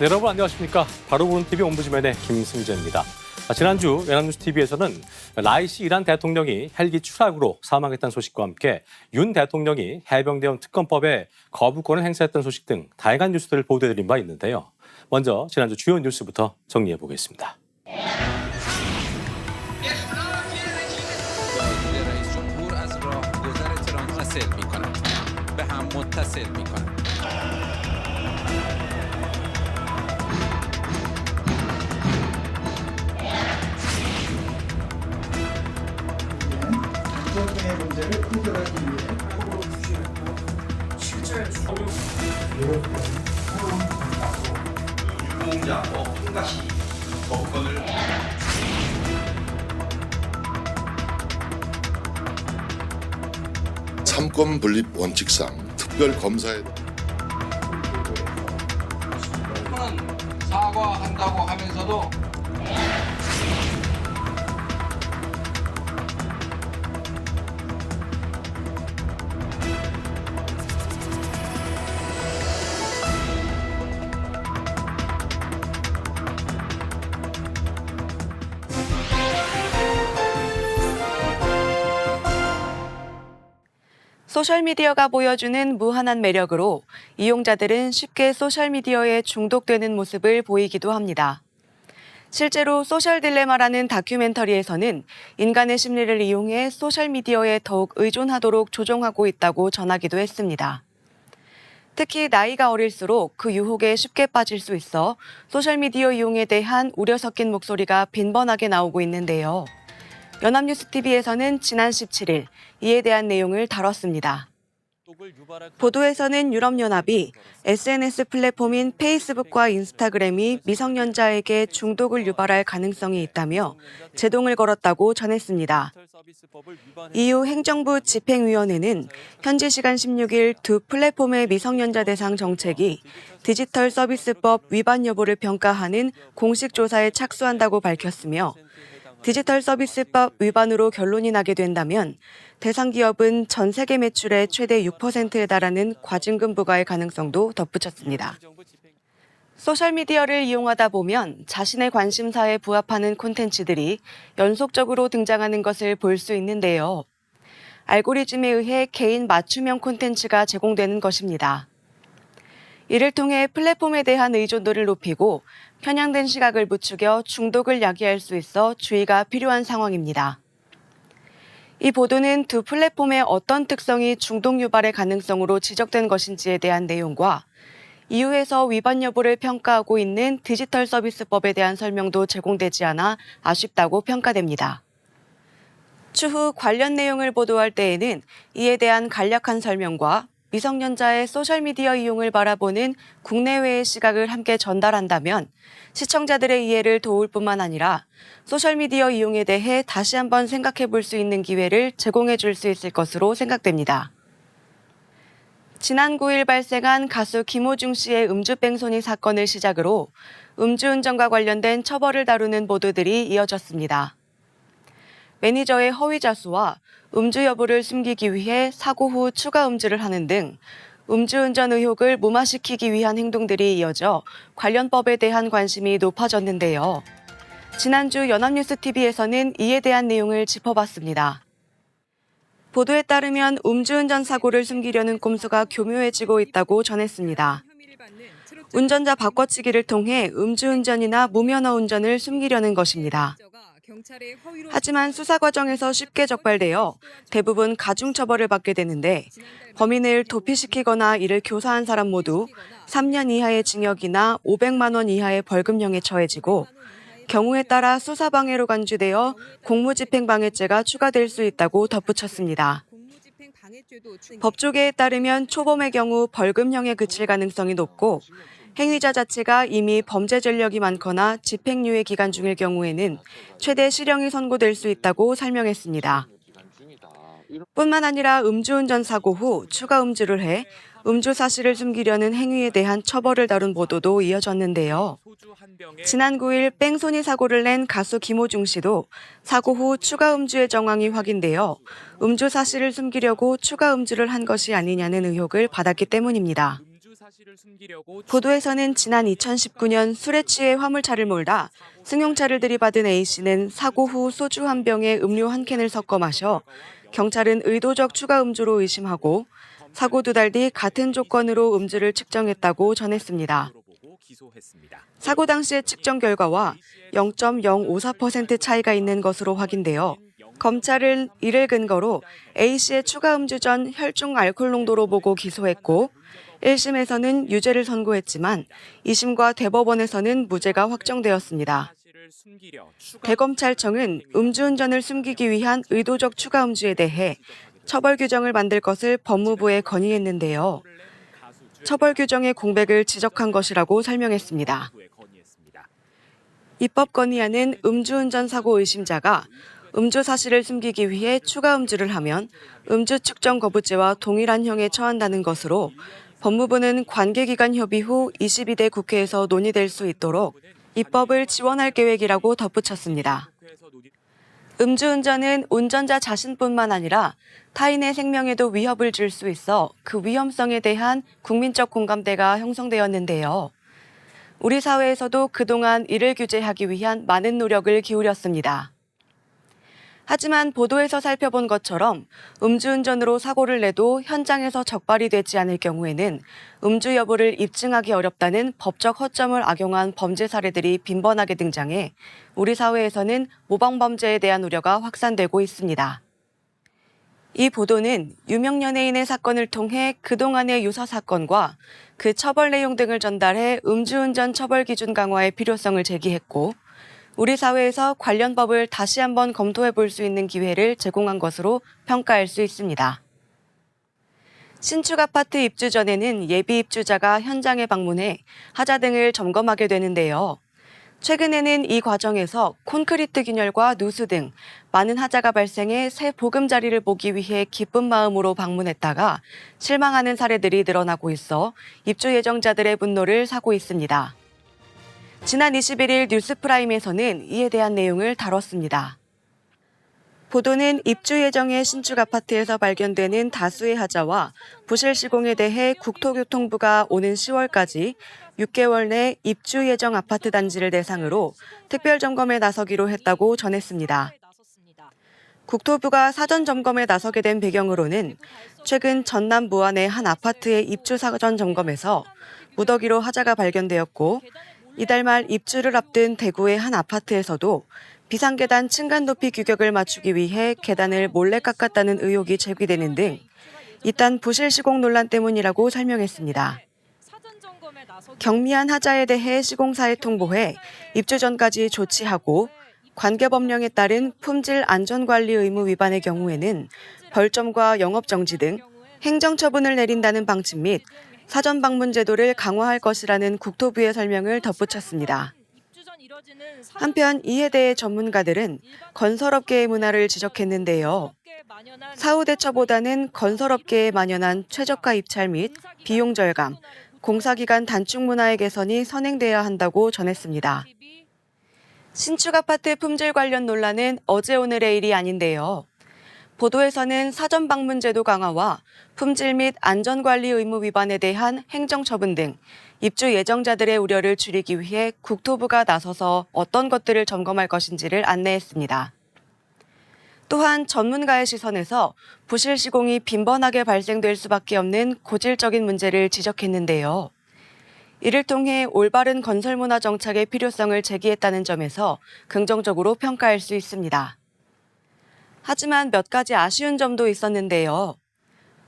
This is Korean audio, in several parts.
네, 여러분 안녕하십니까. 바로보는 TV 옴부즈맨의 김승재입니다. 지난주 연합뉴스TV에서는 라이시 이란 대통령이 헬기 추락으로 사망했다는 소식과 함께 윤 대통령이 해병대원 특검법에 거부권을 행사했던 소식 등 다양한 뉴스들을 보도해드린 바 있는데요. 먼저 지난주 주요 뉴스부터 정리해보겠습니다. 안전의 문제를 해결하기 위해 실제 유공자 흥가시 법권을 삼권 분립 원칙상 특별 검사에 사과한다고 하면서도 소셜미디어가 보여주는 무한한 매력으로 이용자들은 쉽게 소셜미디어에 중독되는 모습을 보이기도 합니다. 실제로 소셜 딜레마라는 다큐멘터리에서는 인간의 심리를 이용해 소셜미디어에 더욱 의존하도록 조종하고 있다고 전하기도 했습니다. 특히 나이가 어릴수록 그 유혹에 쉽게 빠질 수 있어 소셜미디어 이용에 대한 우려 섞인 목소리가 빈번하게 나오고 있는데요. 연합뉴스TV에서는 지난 17일 이에 대한 내용을 다뤘습니다. 보도에서는 유럽연합이 SNS 플랫폼인 페이스북과 인스타그램이 미성년자에게 중독을 유발할 가능성이 있다며 제동을 걸었다고 전했습니다. EU 행정부 집행위원회는 현지 시간 16일 두 플랫폼의 미성년자 대상 정책이 디지털 서비스법 위반 여부를 평가하는 공식 조사에 착수한다고 밝혔으며 디지털 서비스법 위반으로 결론이 나게 된다면 대상 기업은 전 세계 매출의 최대 6%에 달하는 과징금 부과의 가능성도 덧붙였습니다. 소셜미디어를 이용하다 보면 자신의 관심사에 부합하는 콘텐츠들이 연속적으로 등장하는 것을 볼 수 있는데요. 알고리즘에 의해 개인 맞춤형 콘텐츠가 제공되는 것입니다. 이를 통해 플랫폼에 대한 의존도를 높이고 편향된 시각을 부추겨 중독을 야기할 수 있어 주의가 필요한 상황입니다. 이 보도는 두 플랫폼의 어떤 특성이 중독 유발의 가능성으로 지적된 것인지에 대한 내용과 EU에서 위반 여부를 평가하고 있는 디지털 서비스법에 대한 설명도 제공되지 않아 아쉽다고 평가됩니다. 추후 관련 내용을 보도할 때에는 이에 대한 간략한 설명과 미성년자의 소셜미디어 이용을 바라보는 국내외의 시각을 함께 전달한다면 시청자들의 이해를 도울 뿐만 아니라 소셜미디어 이용에 대해 다시 한번 생각해 볼 수 있는 기회를 제공해 줄 수 있을 것으로 생각됩니다. 지난 9일 발생한 가수 김호중 씨의 음주뺑소니 사건을 시작으로 음주운전과 관련된 처벌을 다루는 보도들이 이어졌습니다. 매니저의 허위 자수와 음주 여부를 숨기기 위해 사고 후 추가 음주를 하는 등 음주운전 의혹을 무마시키기 위한 행동들이 이어져 관련 법에 대한 관심이 높아졌는데요. 지난주 연합뉴스TV에서는 이에 대한 내용을 짚어봤습니다. 보도에 따르면 음주운전 사고를 숨기려는 꼼수가 교묘해지고 있다고 전했습니다. 운전자 바꿔치기를 통해 음주운전이나 무면허 운전을 숨기려는 것입니다. 하지만 수사 과정에서 쉽게 적발되어 대부분 가중처벌을 받게 되는데 범인을 도피시키거나 이를 교사한 사람 모두 3년 이하의 징역이나 500만 원 이하의 벌금형에 처해지고 경우에 따라 수사방해로 간주되어 공무집행방해죄가 추가될 수 있다고 덧붙였습니다. 법조계에 따르면 초범의 경우 벌금형에 그칠 가능성이 높고 행위자 자체가 이미 범죄 전력이 많거나 집행유예 기간 중일 경우에는 최대 실형이 선고될 수 있다고 설명했습니다. 뿐만 아니라 음주운전 사고 후 추가 음주를 해 음주 사실을 숨기려는 행위에 대한 처벌을 다룬 보도도 이어졌는데요. 지난 9일 뺑소니 사고를 낸 가수 김호중 씨도 사고 후 추가 음주의 정황이 확인되어 음주 사실을 숨기려고 추가 음주를 한 것이 아니냐는 의혹을 받았기 때문입니다. 보도에서는 지난 2019년 술에 취해 화물차를 몰다 승용차를 들이받은 A씨는 사고 후 소주 한 병에 음료 한 캔을 섞어 마셔 경찰은 의도적 추가 음주로 의심하고 사고 2달 뒤 같은 조건으로 음주를 측정했다고 전했습니다. 사고 당시의 측정 결과와 0.054% 차이가 있는 것으로 확인되어 검찰은 이를 근거로 A씨의 추가 음주 전 혈중 알코올 농도로 보고 기소했고 1심에서는 유죄를 선고했지만 2심과 대법원에서는 무죄가 확정되었습니다. 대검찰청은 음주운전을 숨기기 위한 의도적 추가 음주에 대해 처벌 규정을 만들 것을 법무부에 건의했는데요. 처벌 규정의 공백을 지적한 것이라고 설명했습니다. 입법 건의안은 음주운전 사고 의심자가 음주 사실을 숨기기 위해 추가 음주를 하면 음주 측정 거부죄와 동일한 형에 처한다는 것으로 법무부는 관계기관 협의 후 22대 국회에서 논의될 수 있도록 입법을 지원할 계획이라고 덧붙였습니다. 음주운전은 운전자 자신뿐만 아니라 타인의 생명에도 위협을 줄 수 있어 그 위험성에 대한 국민적 공감대가 형성되었는데요. 우리 사회에서도 그동안 이를 규제하기 위한 많은 노력을 기울였습니다. 하지만 보도에서 살펴본 것처럼 음주운전으로 사고를 내도 현장에서 적발이 되지 않을 경우에는 음주 여부를 입증하기 어렵다는 법적 허점을 악용한 범죄 사례들이 빈번하게 등장해 우리 사회에서는 모방범죄에 대한 우려가 확산되고 있습니다. 이 보도는 유명 연예인의 사건을 통해 그동안의 유사 사건과 그 처벌 내용 등을 전달해 음주운전 처벌 기준 강화의 필요성을 제기했고 우리 사회에서 관련 법을 다시 한번 검토해 볼 수 있는 기회를 제공한 것으로 평가할 수 있습니다. 신축 아파트 입주 전에는 예비 입주자가 현장에 방문해 하자 등을 점검하게 되는데요. 최근에는 이 과정에서 콘크리트 균열과 누수 등 많은 하자가 발생해 새 보금자리를 보기 위해 기쁜 마음으로 방문했다가 실망하는 사례들이 늘어나고 있어 입주 예정자들의 분노를 사고 있습니다. 지난 21일 뉴스프라임에서는 이에 대한 내용을 다뤘습니다. 보도는 입주 예정의 신축 아파트에서 발견되는 다수의 하자와 부실 시공에 대해 국토교통부가 오는 10월까지 6개월 내 입주 예정 아파트 단지를 대상으로 특별 점검에 나서기로 했다고 전했습니다. 국토부가 사전 점검에 나서게 된 배경으로는 최근 전남 무안의 한 아파트의 입주 사전 점검에서 무더기로 하자가 발견되었고 이달 말 입주를 앞둔 대구의 한 아파트에서도 비상계단 층간 높이 규격을 맞추기 위해 계단을 몰래 깎았다는 의혹이 제기되는 등 이딴 부실 시공 논란 때문이라고 설명했습니다. 경미한 하자에 대해 시공사에 통보해 입주 전까지 조치하고 관계법령에 따른 품질 안전관리 의무 위반의 경우에는 벌점과 영업정지 등 행정처분을 내린다는 방침 및 사전 방문 제도를 강화할 것이라는 국토부의 설명을 덧붙였습니다. 한편 이에 대해 전문가들은 건설업계의 문화를 지적했는데요. 사후 대처보다는 건설업계에 만연한 최저가 입찰 및 비용 절감, 공사기간 단축 문화의 개선이 선행돼야 한다고 전했습니다. 신축 아파트 품질 관련 논란은 어제 오늘의 일이 아닌데요. 보도에서는 사전 방문 제도 강화와 품질 및 안전관리 의무 위반에 대한 행정처분 등 입주 예정자들의 우려를 줄이기 위해 국토부가 나서서 어떤 것들을 점검할 것인지를 안내했습니다. 또한 전문가의 시선에서 부실 시공이 빈번하게 발생될 수밖에 없는 고질적인 문제를 지적했는데요. 이를 통해 올바른 건설 문화 정착의 필요성을 제기했다는 점에서 긍정적으로 평가할 수 있습니다. 하지만 몇 가지 아쉬운 점도 있었는데요.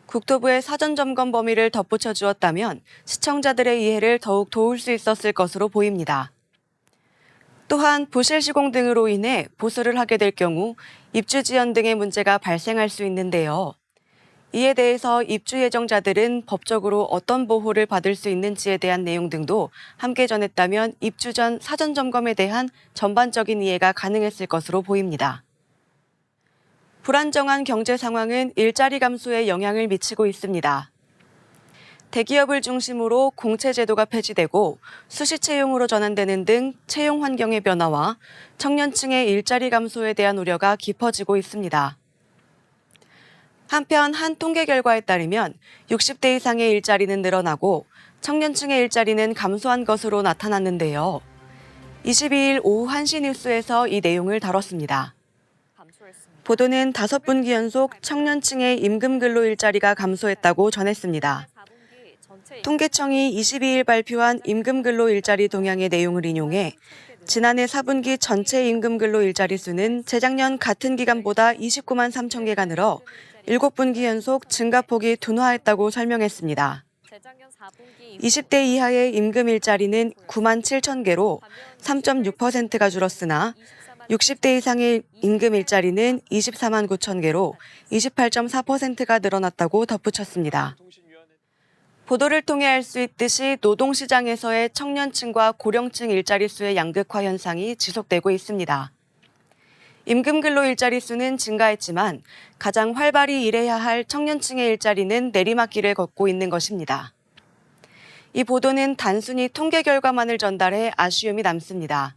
국토부의 사전 점검 범위를 덧붙여 주었다면 시청자들의 이해를 더욱 도울 수 있었을 것으로 보입니다. 또한 부실 시공 등으로 인해 보수를 하게 될 경우 입주 지연 등의 문제가 발생할 수 있는데요. 이에 대해서 입주 예정자들은 법적으로 어떤 보호를 받을 수 있는지에 대한 내용 등도 함께 전했다면 입주 전 사전 점검에 대한 전반적인 이해가 가능했을 것으로 보입니다. 불안정한 경제 상황은 일자리 감소에 영향을 미치고 있습니다. 대기업을 중심으로 공채 제도가 폐지되고 수시 채용으로 전환되는 등 채용 환경의 변화와 청년층의 일자리 감소에 대한 우려가 깊어지고 있습니다. 한편 한 통계 결과에 따르면 60대 이상의 일자리는 늘어나고 청년층의 일자리는 감소한 것으로 나타났는데요. 22일 오후 1시 뉴스에서 이 내용을 다뤘습니다. 보도는 5분기 연속 청년층의 임금 근로 일자리가 감소했다고 전했습니다. 통계청이 22일 발표한 임금 근로 일자리 동향의 내용을 인용해 지난해 4분기 전체 임금 근로 일자리 수는 재작년 같은 기간보다 29만 3천 개가 늘어 7분기 연속 증가폭이 둔화했다고 설명했습니다. 20대 이하의 임금 일자리는 9만 7천 개로 3.6%가 줄었으나 60대 이상의 임금 일자리는 24만 9천 개로 28.4%가 늘어났다고 덧붙였습니다. 보도를 통해 알 수 있듯이 노동시장에서의 청년층과 고령층 일자리 수의 양극화 현상이 지속되고 있습니다. 임금 근로 일자리 수는 증가했지만 가장 활발히 일해야 할 청년층의 일자리는 내리막길을 걷고 있는 것입니다. 이 보도는 단순히 통계 결과만을 전달해 아쉬움이 남습니다.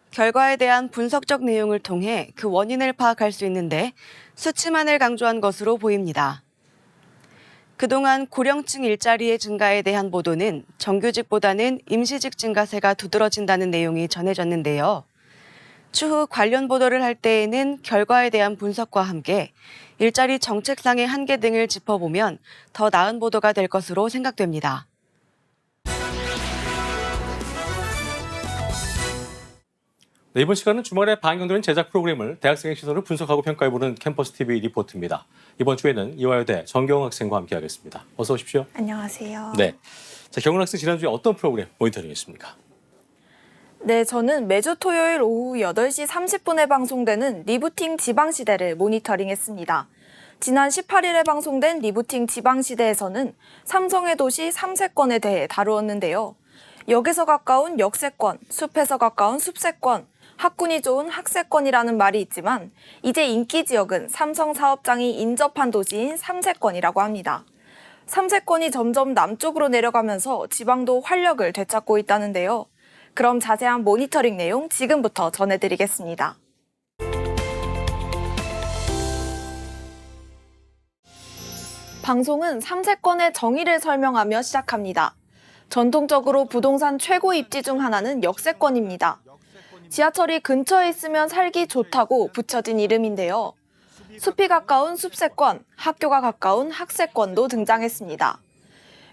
결과에 대한 분석적 내용을 통해 그 원인을 파악할 수 있는데 수치만을 강조한 것으로 보입니다. 그동안 고령층 일자리의 증가에 대한 보도는 정규직보다는 임시직 증가세가 두드러진다는 내용이 전해졌는데요. 추후 관련 보도를 할 때에는 결과에 대한 분석과 함께 일자리 정책상의 한계 등을 짚어보면 더 나은 보도가 될 것으로 생각됩니다. 네, 이번 시간은 주말에 방영되는 제작 프로그램을 대학생의 시선을 분석하고 평가해보는 캠퍼스 TV 리포트입니다. 이번 주에는 이화여대 정경훈 학생과 함께하겠습니다. 어서 오십시오. 안녕하세요. 네, 자, 경훈 학생 지난주에 어떤 프로그램 모니터링했습니까? 네, 저는 매주 토요일 오후 8시 30분에 방송되는 리부팅 지방시대를 모니터링했습니다. 지난 18일에 방송된 리부팅 지방시대에서는 삼성의 도시 3세권에 대해 다루었는데요. 역에서 가까운 역세권, 숲에서 가까운 숲세권, 학군이 좋은 학세권이라는 말이 있지만 이제 인기 지역은 삼성 사업장이 인접한 도시인 3세권이라고 합니다. 3세권이 점점 남쪽으로 내려가면서 지방도 활력을 되찾고 있다는데요. 그럼 자세한 모니터링 내용 지금부터 전해드리겠습니다. 방송은 3세권의 정의를 설명하며 시작합니다. 전통적으로 부동산 최고 입지 중 하나는 역세권입니다. 지하철이 근처에 있으면 살기 좋다고 붙여진 이름인데요. 숲이 가까운 숲세권, 학교가 가까운 학세권도 등장했습니다.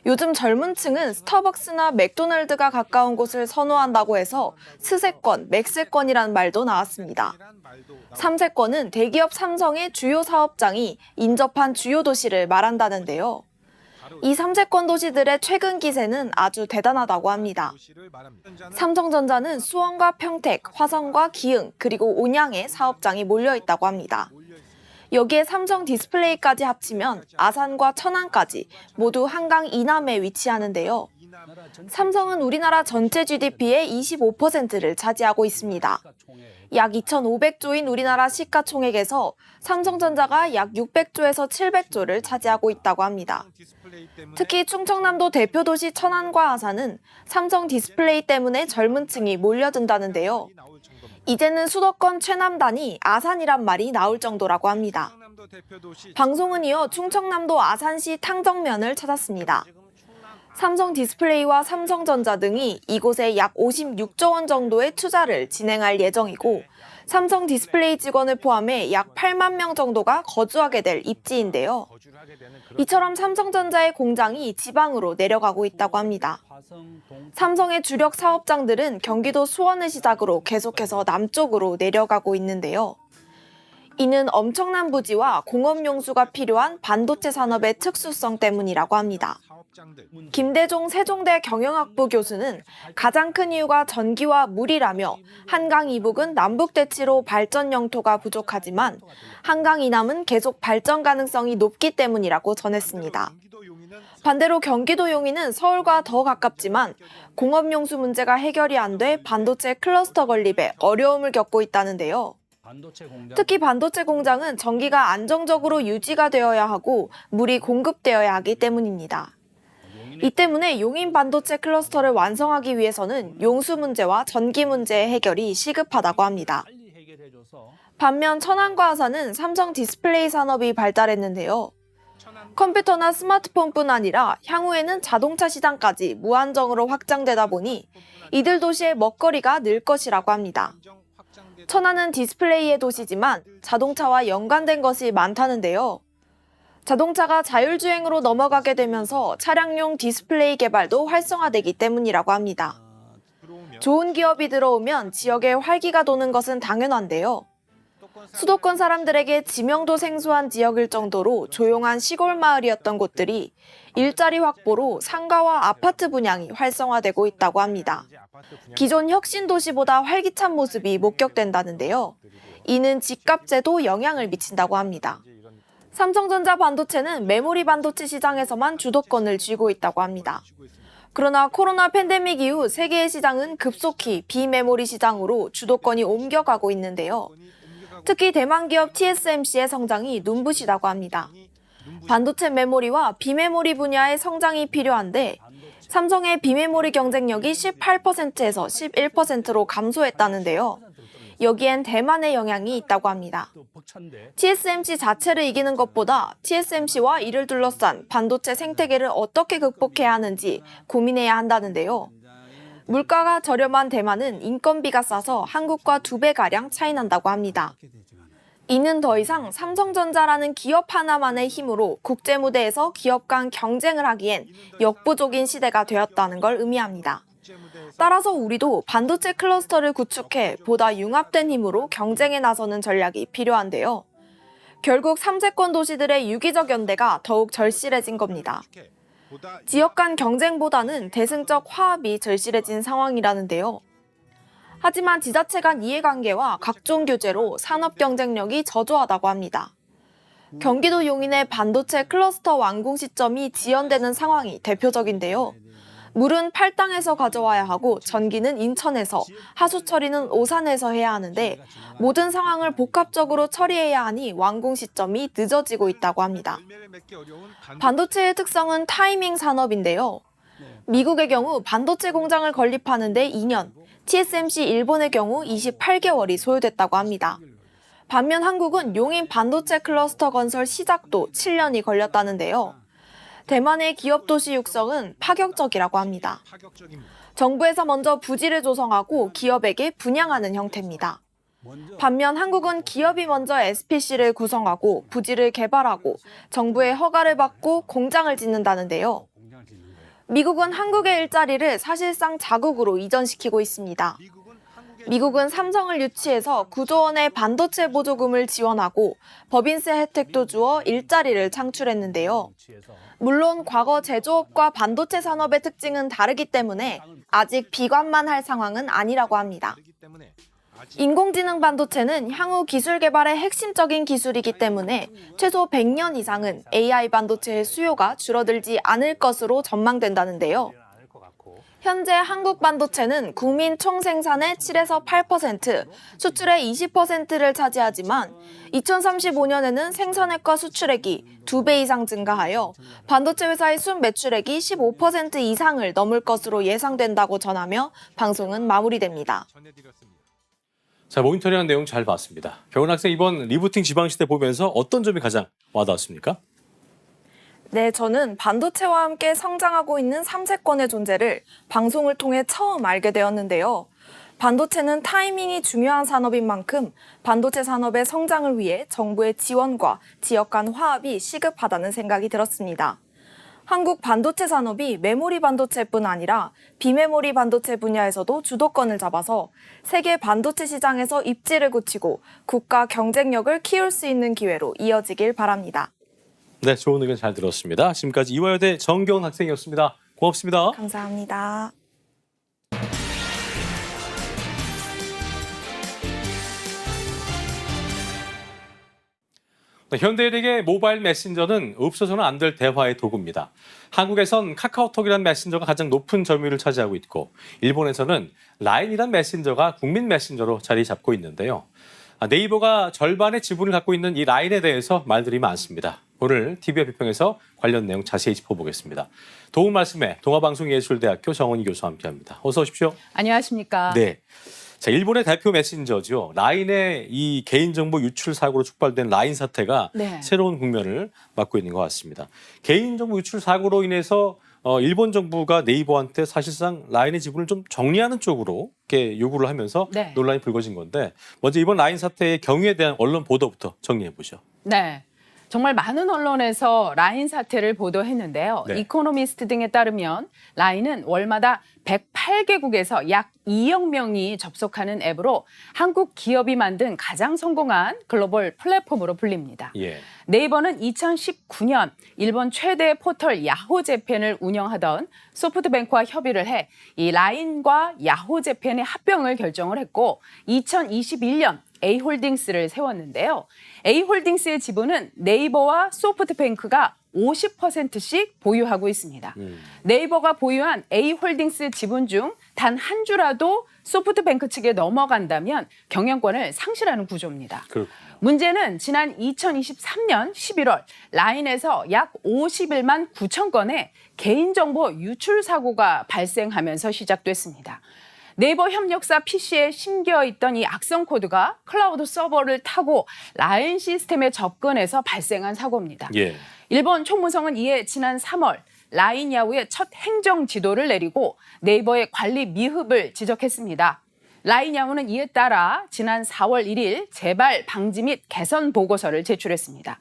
요즘 젊은 층은 스타벅스나 맥도날드가 가까운 곳을 선호한다고 해서 스세권, 맥세권이라는 말도 나왔습니다. 3세권은 대기업 삼성의 주요 사업장이 인접한 주요 도시를 말한다는데요. 이 3세권 도시들의 최근 기세는 아주 대단하다고 합니다. 삼성전자는 수원과 평택, 화성과 기흥, 그리고 온양에 사업장이 몰려있다고 합니다. 여기에 삼성 디스플레이까지 합치면 아산과 천안까지 모두 한강 이남에 위치하는데요. 삼성은 우리나라 전체 GDP의 25%를 차지하고 있습니다. 약 2,500조인 우리나라 시가총액에서 삼성전자가 약 600조에서 700조를 차지하고 있다고 합니다. 특히 충청남도 대표 도시 천안과 아산은 삼성 디스플레이 때문에 젊은 층이 몰려든다는데요. 이제는 수도권 최남단이 아산이란 말이 나올 정도라고 합니다. 방송은 이어 충청남도 아산시 탕정면을 찾았습니다. 삼성 디스플레이와 삼성전자 등이 이곳에 약 56조 원 정도의 투자를 진행할 예정이고 삼성 디스플레이 직원을 포함해 약 8만 명 정도가 거주하게 될 입지인데요. 이처럼 삼성전자의 공장이 지방으로 내려가고 있다고 합니다. 삼성의 주력 사업장들은 경기도 수원을 시작으로 계속해서 남쪽으로 내려가고 있는데요. 이는 엄청난 부지와 공업용수가 필요한 반도체 산업의 특수성 때문이라고 합니다. 김대종 세종대 경영학부 교수는 가장 큰 이유가 전기와 물이라며 한강 이북은 남북 대치로 발전 영토가 부족하지만 한강 이남은 계속 발전 가능성이 높기 때문이라고 전했습니다. 반대로 경기도 용인은 서울과 더 가깝지만 공업용수 문제가 해결이 안 돼 반도체 클러스터 건립에 어려움을 겪고 있다는데요. 특히 반도체 공장은 전기가 안정적으로 유지가 되어야 하고 물이 공급되어야 하기 때문입니다. 이 때문에 용인 반도체 클러스터를 완성하기 위해서는 용수 문제와 전기 문제의 해결이 시급하다고 합니다. 반면 천안과 아산은 삼성 디스플레이 산업이 발달했는데요. 컴퓨터나 스마트폰뿐 아니라 향후에는 자동차 시장까지 무한정으로 확장되다 보니 이들 도시의 먹거리가 늘 것이라고 합니다. 천안은 디스플레이의 도시지만 자동차와 연관된 것이 많다는데요. 자동차가 자율주행으로 넘어가게 되면서 차량용 디스플레이 개발도 활성화되기 때문이라고 합니다. 좋은 기업이 들어오면 지역에 활기가 도는 것은 당연한데요. 수도권 사람들에게 지명도 생소한 지역일 정도로 조용한 시골 마을이었던 곳들이 일자리 확보로 상가와 아파트 분양이 활성화되고 있다고 합니다. 기존 혁신 도시보다 활기찬 모습이 목격된다는데요. 이는 집값에도 영향을 미친다고 합니다. 삼성전자 반도체는 메모리 반도체 시장에서만 주도권을 쥐고 있다고 합니다. 그러나 코로나 팬데믹 이후 세계의 시장은 급속히 비메모리 시장으로 주도권이 옮겨가고 있는데요. 특히 대만 기업 TSMC의 성장이 눈부시다고 합니다. 반도체 메모리와 비메모리 분야의 성장이 필요한데 삼성의 비메모리 경쟁력이 18%에서 11%로 감소했다는데요. 여기엔 대만의 영향이 있다고 합니다. TSMC 자체를 이기는 것보다 TSMC와 이를 둘러싼 반도체 생태계를 어떻게 극복해야 하는지 고민해야 한다는데요. 물가가 저렴한 대만은 인건비가 싸서 한국과 2배가량 차이 난다고 합니다. 이는 더 이상 삼성전자라는 기업 하나만의 힘으로 국제 무대에서 기업 간 경쟁을 하기엔 역부족인 시대가 되었다는 걸 의미합니다. 따라서 우리도 반도체 클러스터를 구축해 보다 융합된 힘으로 경쟁에 나서는 전략이 필요한데요. 결국 3세권 도시들의 유기적 연대가 더욱 절실해진 겁니다. 지역 간 경쟁보다는 대승적 화합이 절실해진 상황이라는데요. 하지만 지자체 간 이해관계와 각종 규제로 산업 경쟁력이 저조하다고 합니다. 경기도 용인의 반도체 클러스터 완공 시점이 지연되는 상황이 대표적인데요. 물은 팔당에서 가져와야 하고 전기는 인천에서, 하수 처리는 오산에서 해야 하는데 모든 상황을 복합적으로 처리해야 하니 완공 시점이 늦어지고 있다고 합니다. 반도체의 특성은 타이밍 산업인데요. 미국의 경우 반도체 공장을 건립하는 데 2년, TSMC 일본의 경우 28개월이 소요됐다고 합니다. 반면 한국은 용인 반도체 클러스터 건설 시작도 7년이 걸렸다는데요. 대만의 기업 도시 육성은 파격적이라고 합니다. 정부에서 먼저 부지를 조성하고 기업에게 분양하는 형태입니다. 반면 한국은 기업이 먼저 SPC를 구성하고 부지를 개발하고 정부의 허가를 받고 공장을 짓는다는데요. 미국은 한국의 일자리를 사실상 자국으로 이전시키고 있습니다. 미국은 삼성을 유치해서 9조 원의 반도체 보조금을 지원하고 법인세 혜택도 주어 일자리를 창출했는데요. 물론 과거 제조업과 반도체 산업의 특징은 다르기 때문에 아직 비관만 할 상황은 아니라고 합니다. 인공지능 반도체는 향후 기술 개발의 핵심적인 기술이기 때문에 최소 100년 이상은 AI 반도체의 수요가 줄어들지 않을 것으로 전망된다는데요. 현재 한국 반도체는 국민 총생산의 7에서 8%, 수출의 20%를 차지하지만 2035년에는 생산액과 수출액이 2배 이상 증가하여 반도체 회사의 순매출액이 15% 이상을 넘을 것으로 예상된다고 전하며 방송은 마무리됩니다. 자, 모니터링한 내용 잘 봤습니다. 병원 학생 이번 리부팅 지방시대 보면서 어떤 점이 가장 와닿았습니까? 네, 저는 반도체와 함께 성장하고 있는 3세권의 존재를 방송을 통해 처음 알게 되었는데요. 반도체는 타이밍이 중요한 산업인 만큼 반도체 산업의 성장을 위해 정부의 지원과 지역 간 화합이 시급하다는 생각이 들었습니다. 한국 반도체 산업이 메모리 반도체뿐 아니라 비메모리 반도체 분야에서도 주도권을 잡아서 세계 반도체 시장에서 입지를 굳히고 국가 경쟁력을 키울 수 있는 기회로 이어지길 바랍니다. 네, 좋은 의견 잘 들었습니다. 지금까지 이화여대 정겨운 학생이었습니다. 고맙습니다. 감사합니다. 현대인에게 모바일 메신저는 없어서는 안 될 대화의 도구입니다. 한국에선 카카오톡이라는 메신저가 가장 높은 점유율을 차지하고 있고 일본에서는 라인이라는 메신저가 국민 메신저로 자리 잡고 있는데요. 네이버가 절반의 지분을 갖고 있는 이 라인에 대해서 말들이 많습니다. 오늘 TV와 비평에서 관련 내용 자세히 짚어보겠습니다. 도움 말씀에 동아방송예술대학교 정원희 교수와 함께합니다. 어서 오십시오. 안녕하십니까. 네. 자, 일본의 대표 메신저죠. 라인의 이 개인정보 유출 사고로 촉발된 라인 사태가 네. 새로운 국면을 맞고 있는 것 같습니다. 개인정보 유출 사고로 인해서 일본 정부가 네이버한테 사실상 라인의 지분을 좀 정리하는 쪽으로 이렇게 요구를 하면서 네. 논란이 불거진 건데 먼저 이번 라인 사태의 경위에 대한 언론 보도부터 정리해 보죠. 네. 정말 많은 언론에서 라인 사태를 보도했는데요. 네. 이코노미스트 등에 따르면 라인은 월마다 108개국에서 약 2억 명이 접속하는 앱으로 한국 기업이 만든 가장 성공한 글로벌 플랫폼으로 불립니다. 예. 네이버는 2019년 일본 최대 포털 야호재팬을 운영하던 소프트뱅크와 협의를 해 이 라인과 야호재팬의 합병을 결정을 했고 2021년 A홀딩스를 세웠는데요. A홀딩스의 지분은 네이버와 소프트뱅크가 50%씩 보유하고 있습니다. 네이버가 보유한 A홀딩스 지분 중 단 한 주라도 소프트뱅크 측에 넘어간다면 경영권을 상실하는 구조입니다. 그렇군요. 문제는 지난 2023년 11월 라인에서 약 51만 9천 건의 개인정보 유출 사고가 발생하면서 시작됐습니다. 네이버 협력사 PC에 심겨 있던 이 악성 코드가 클라우드 서버를 타고 라인 시스템에 접근해서 발생한 사고입니다. 예. 일본 총무성은 이에 지난 3월 라인 야후의 첫 행정 지도를 내리고 네이버의 관리 미흡을 지적했습니다. 라인 야후는 이에 따라 지난 4월 1일 재발 방지 및 개선 보고서를 제출했습니다.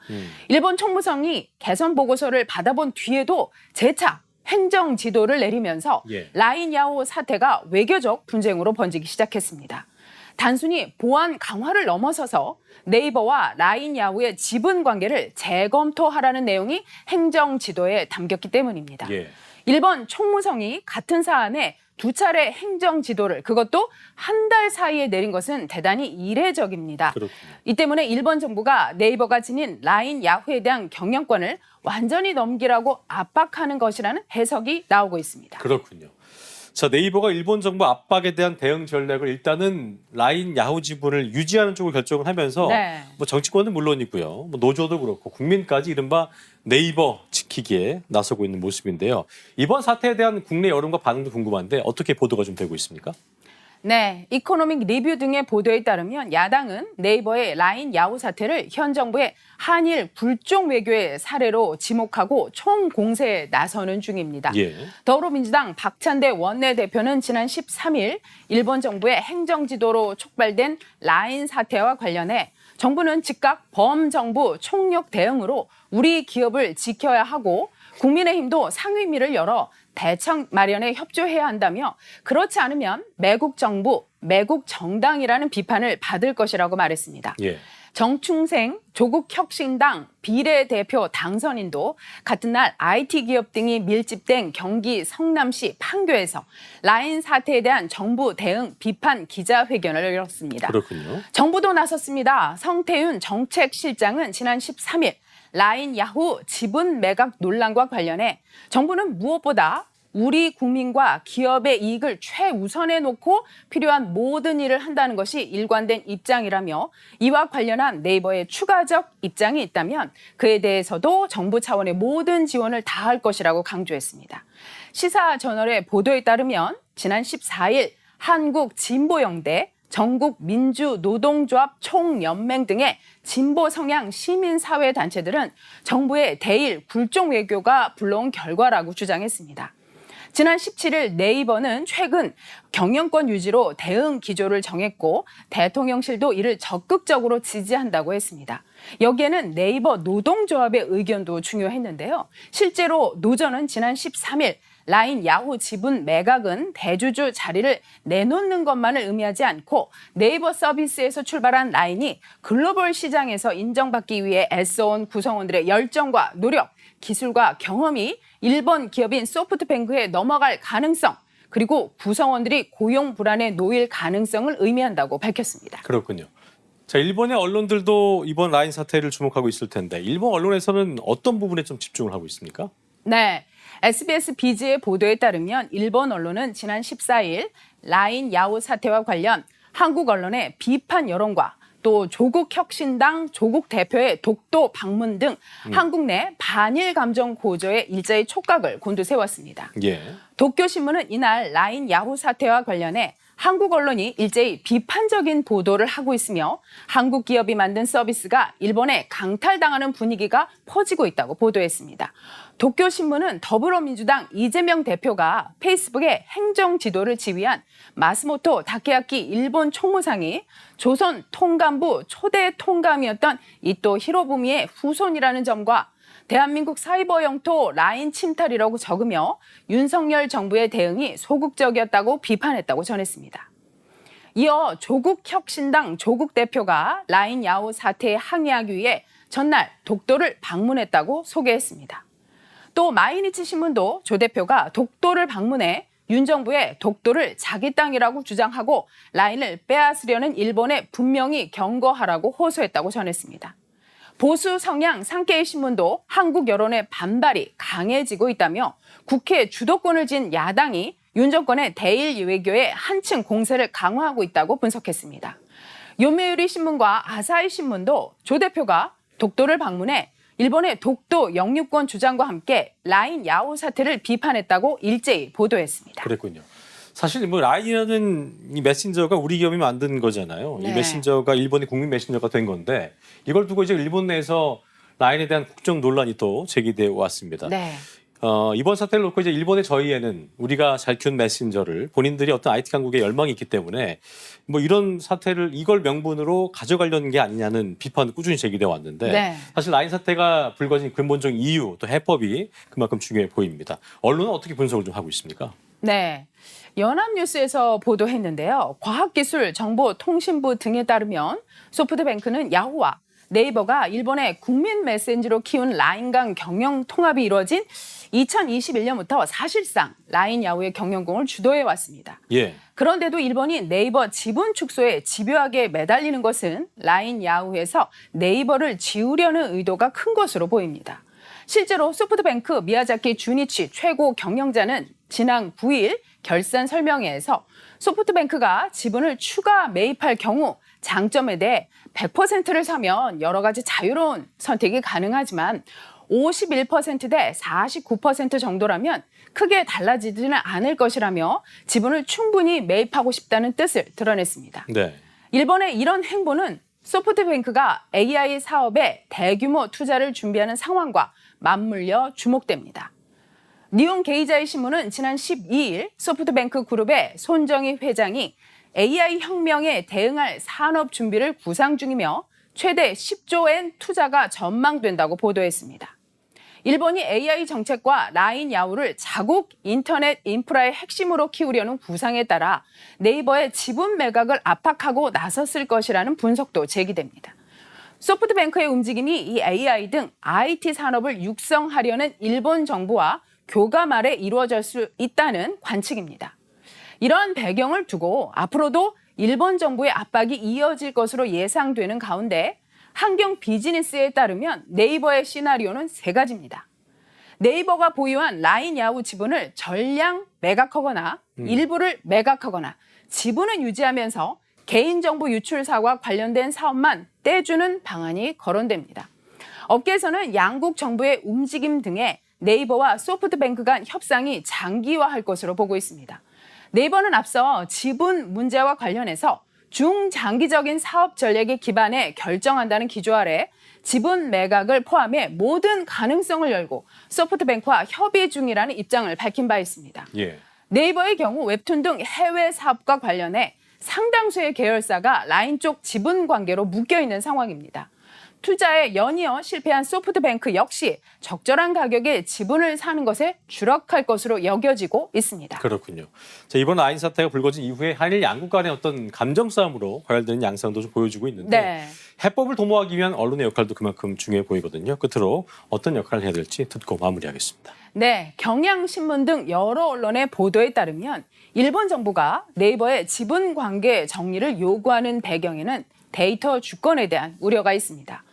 일본 총무성이 개선 보고서를 받아본 뒤에도 재차 행정 지도를 내리면서 예. 라인 야후 사태가 외교적 분쟁으로 번지기 시작했습니다. 단순히 보안 강화를 넘어서서 네이버와 라인 야후의 지분 관계를 재검토하라는 내용이 행정 지도에 담겼기 때문입니다. 예. 일본 총무성이 같은 사안에 두 차례 행정 지도를 그것도 한 달 사이에 내린 것은 대단히 이례적입니다. 그렇군요. 이 때문에 일본 정부가 네이버가 지닌 라인 야후에 대한 경영권을 완전히 넘기라고 압박하는 것이라는 해석이 나오고 있습니다. 그렇군요. 자, 네이버가 일본 정부 압박에 대한 대응 전략을 일단은 라인 야후 지분을 유지하는 쪽으로 결정을 하면서 네. 뭐 정치권은 물론이고요. 뭐 노조도 그렇고 국민까지 이른바 네이버 지키기에 나서고 있는 모습인데요. 이번 사태에 대한 국내 여론과 반응도 궁금한데 어떻게 보도가 좀 되고 있습니까? 네, 이코노믹 리뷰 등의 보도에 따르면 야당은 네이버의 라인 야후 사태를 현 정부의 한일 굴종 외교의 사례로 지목하고 총공세에 나서는 중입니다. 예. 더불어민주당 박찬대 원내대표는 지난 13일 일본 정부의 행정지도로 촉발된 라인 사태와 관련해 정부는 즉각 범정부 총력 대응으로 우리 기업을 지켜야 하고 국민의힘도 상임위를 열어 대책 마련에 협조해야 한다며 그렇지 않으면 매국 정부, 매국 정당이라는 비판을 받을 것이라고 말했습니다. 예. 정충생 조국혁신당 비례대표 당선인도 같은 날 IT 기업 등이 밀집된 경기 성남시 판교에서 라인 사태에 대한 정부 대응 비판 기자회견을 열었습니다. 그렇군요. 정부도 나섰습니다. 성태윤 정책실장은 지난 13일 라인 야후 지분 매각 논란과 관련해 정부는 무엇보다 우리 국민과 기업의 이익을 최우선에 놓고 필요한 모든 일을 한다는 것이 일관된 입장이라며 이와 관련한 네이버의 추가적 입장이 있다면 그에 대해서도 정부 차원의 모든 지원을 다할 것이라고 강조했습니다. 시사저널의 보도에 따르면 지난 14일 한국진보영대 전국민주노동조합 총연맹 등의 진보 성향 시민사회 단체들은 정부의 대일 굴종 외교가 불러온 결과라고 주장했습니다. 지난 17일 네이버는 최근 경영권 유지로 대응 기조를 정했고 대통령실도 이를 적극적으로 지지한다고 했습니다. 여기에는 네이버 노동조합의 의견도 중요했는데요. 실제로 노조는 지난 13일 라인 야후 지분 매각은 대주주 자리를 내놓는 것만을 의미하지 않고 네이버 서비스에서 출발한 라인이 글로벌 시장에서 인정받기 위해 애써온 구성원들의 열정과 노력, 기술과 경험이 일본 기업인 소프트뱅크에 넘어갈 가능성, 그리고 구성원들이 고용 불안에 놓일 가능성을 의미한다고 밝혔습니다. 그렇군요. 자, 일본의 언론들도 이번 라인 사태를 주목하고 있을 텐데 일본 언론에서는 어떤 부분에 좀 집중을 하고 있습니까? 네. SBS 비즈의 보도에 따르면 일본 언론은 지난 14일 라인 야후 사태와 관련 한국 언론의 비판 여론과 또 조국혁신당 조국 대표의 독도 방문 등 한국 내 반일 감정 고조에 일제히 촉각을 곤두세웠습니다. 예. 도쿄신문은 이날 라인 야후 사태와 관련해 한국 언론이 일제히 비판적인 보도를 하고 있으며 한국 기업이 만든 서비스가 일본에 강탈당하는 분위기가 퍼지고 있다고 보도했습니다. 도쿄신문은 더불어민주당 이재명 대표가 페이스북에 행정 지도를 지휘한 마스모토 다케야키 일본 총무상이 조선 통감부 초대 통감이었던 이토 히로부미의 후손이라는 점과 대한민국 사이버 영토 라인 침탈이라고 적으며 윤석열 정부의 대응이 소극적이었다고 비판했다고 전했습니다. 이어 조국혁신당 조국 대표가 라인 야후 사태에 항의하기 위해 전날 독도를 방문했다고 소개했습니다. 또 마이니치 신문도 조 대표가 독도를 방문해 윤 정부의 독도를 자기 땅이라고 주장하고 라인을 빼앗으려는 일본에 분명히 경고하라고 호소했다고 전했습니다. 보수 성향 산케이 신문도 한국 여론의 반발이 강해지고 있다며 국회 주도권을 쥔 야당이 윤 정권의 대일 외교에 한층 공세를 강화하고 있다고 분석했습니다. 요미우리 신문과 아사히 신문도 조 대표가 독도를 방문해 일본의 독도 영유권 주장과 함께 라인 야후 사태를 비판했다고 일제히 보도했습니다. 그랬군요. 사실 뭐 라인이라는 이 메신저가 우리 기업이 만든 거잖아요. 네. 이 메신저가 일본의 국민 메신저가 된 건데 이걸 두고 이제 일본 내에서 라인에 대한 국정 논란이 또 제기되어 왔습니다. 네. 이번 사태를 놓고 이제 일본의 저희에는 우리가 잘 키운 메신저를 본인들이 어떤 IT 강국에 열망이 있기 때문에 뭐 이런 사태를 이걸 명분으로 가져가려는 게 아니냐는 비판도 꾸준히 제기되어 왔는데 네. 사실 라인 사태가 불거진 근본적인 이유 또 해법이 그만큼 중요해 보입니다. 언론은 어떻게 분석을 좀 하고 있습니까? 네. 연합뉴스에서 보도했는데요. 과학기술정보통신부 등에 따르면 소프트뱅크는 야후와 네이버가 일본의 국민 메신저로 키운 라인 간 경영 통합이 이루어진 2021년부터 사실상 라인 야후의 경영공을 주도해 왔습니다. 예. 그런데도 일본이 네이버 지분 축소에 집요하게 매달리는 것은 라인 야후에서 네이버를 지우려는 의도가 큰 것으로 보입니다. 실제로 소프트뱅크 미야자키 주니치 최고 경영자는 지난 9일 결산 설명회에서 소프트뱅크가 지분을 추가 매입할 경우 장점에 대해 100%를 사면 여러 가지 자유로운 선택이 가능하지만 51%대 49% 정도라면 크게 달라지지는 않을 것이라며 지분을 충분히 매입하고 싶다는 뜻을 드러냈습니다. 네. 일본의 이런 행보는 소프트뱅크가 AI 사업에 대규모 투자를 준비하는 상황과 맞물려 주목됩니다. 니온 게이자이 신문은 지난 12일 소프트뱅크 그룹의 손정희 회장이 AI 혁명에 대응할 산업 준비를 구상 중이며 최대 10조엔 투자가 전망된다고 보도했습니다. 일본이 AI 정책과 라인 야후를 자국 인터넷 인프라의 핵심으로 키우려는 구상에 따라 네이버의 지분 매각을 압박하고 나섰을 것이라는 분석도 제기됩니다. 소프트뱅크의 움직임이 이 AI 등 IT 산업을 육성하려는 일본 정부와 교감 아래 이루어질 수 있다는 관측입니다. 이러한 배경을 두고 앞으로도 일본 정부의 압박이 이어질 것으로 예상되는 가운데 한경 비즈니스에 따르면 네이버의 시나리오는 세 가지입니다. 네이버가 보유한 라인 야후 지분을 전량 매각하거나 일부를 매각하거나 지분은 유지하면서 개인정보 유출 사고와 관련된 사업만 떼주는 방안이 거론됩니다. 업계에서는 양국 정부의 움직임 등에 네이버와 소프트뱅크 간 협상이 장기화할 것으로 보고 있습니다. 네이버는 앞서 지분 문제와 관련해서 중장기적인 사업 전략에 기반해 결정한다는 기조 아래 지분 매각을 포함해 모든 가능성을 열고 소프트뱅크와 협의 중이라는 입장을 밝힌 바 있습니다. 예. 네이버의 경우 웹툰 등 해외 사업과 관련해 상당수의 계열사가 라인 쪽 지분 관계로 묶여 있는 상황입니다. 투자에 연이어 실패한 소프트뱅크 역시 적절한 가격에 지분을 사는 것에 주력할 것으로 여겨지고 있습니다. 그렇군요. 자, 이번 라인 사태가 불거진 이후에 한일 양국 간의 어떤 감정 싸움으로 과열되는 양상도 좀 보여주고 있는데 네. 해법을 도모하기 위한 언론의 역할도 그만큼 중요해 보이거든요. 끝으로 어떤 역할을 해야 될지 듣고 마무리하겠습니다. 네, 경향신문 등 여러 언론의 보도에 따르면 일본 정부가 네이버의 지분 관계 정리를 요구하는 배경에는 데이터 주권에 대한 우려가 있습니다.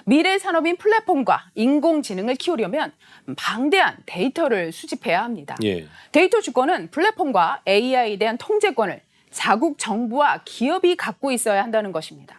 미래 산업인 플랫폼과 인공지능을 키우려면 방대한 데이터를 수집해야 합니다. 예. 데이터 주권은 플랫폼과 AI에 대한 통제권을 자국 정부와 기업이 갖고 있어야 한다는 것입니다.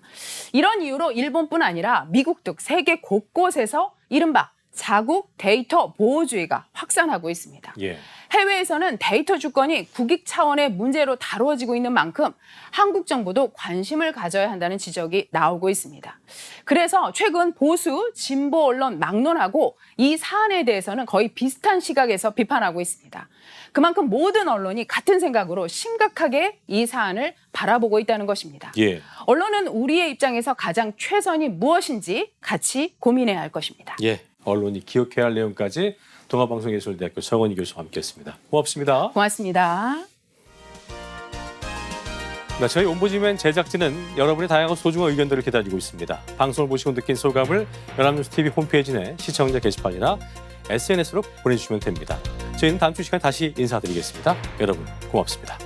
이런 이유로 일본뿐 아니라 미국 등 세계 곳곳에서 이른바 자국 데이터 보호주의가 확산하고 있습니다. 예. 해외에서는 데이터 주권이 국익 차원의 문제로 다루어지고 있는 만큼 한국 정부도 관심을 가져야 한다는 지적이 나오고 있습니다. 그래서 최근 보수, 진보 언론 막론하고 이 사안에 대해서는 거의 비슷한 시각에서 비판하고 있습니다. 그만큼 모든 언론이 같은 생각으로 심각하게 이 사안을 바라보고 있다는 것입니다. 예. 언론은 우리의 입장에서 가장 최선이 무엇인지 같이 고민해야 할 것입니다. 예. 언론이 기억해야 할 내용까지 동아방송예술대학교 정원희 교수와 함께했습니다. 고맙습니다. 고맙습니다. 네, 저희 옴부즈맨 제작진은 여러분의 다양한 소중한 의견들을 기다리고 있습니다. 방송을 보시고 느낀 소감을 연합뉴스 TV 홈페이지 내 시청자 게시판이나 SNS로 보내주시면 됩니다. 저희는 다음 주 시간에 다시 인사드리겠습니다. 여러분 고맙습니다.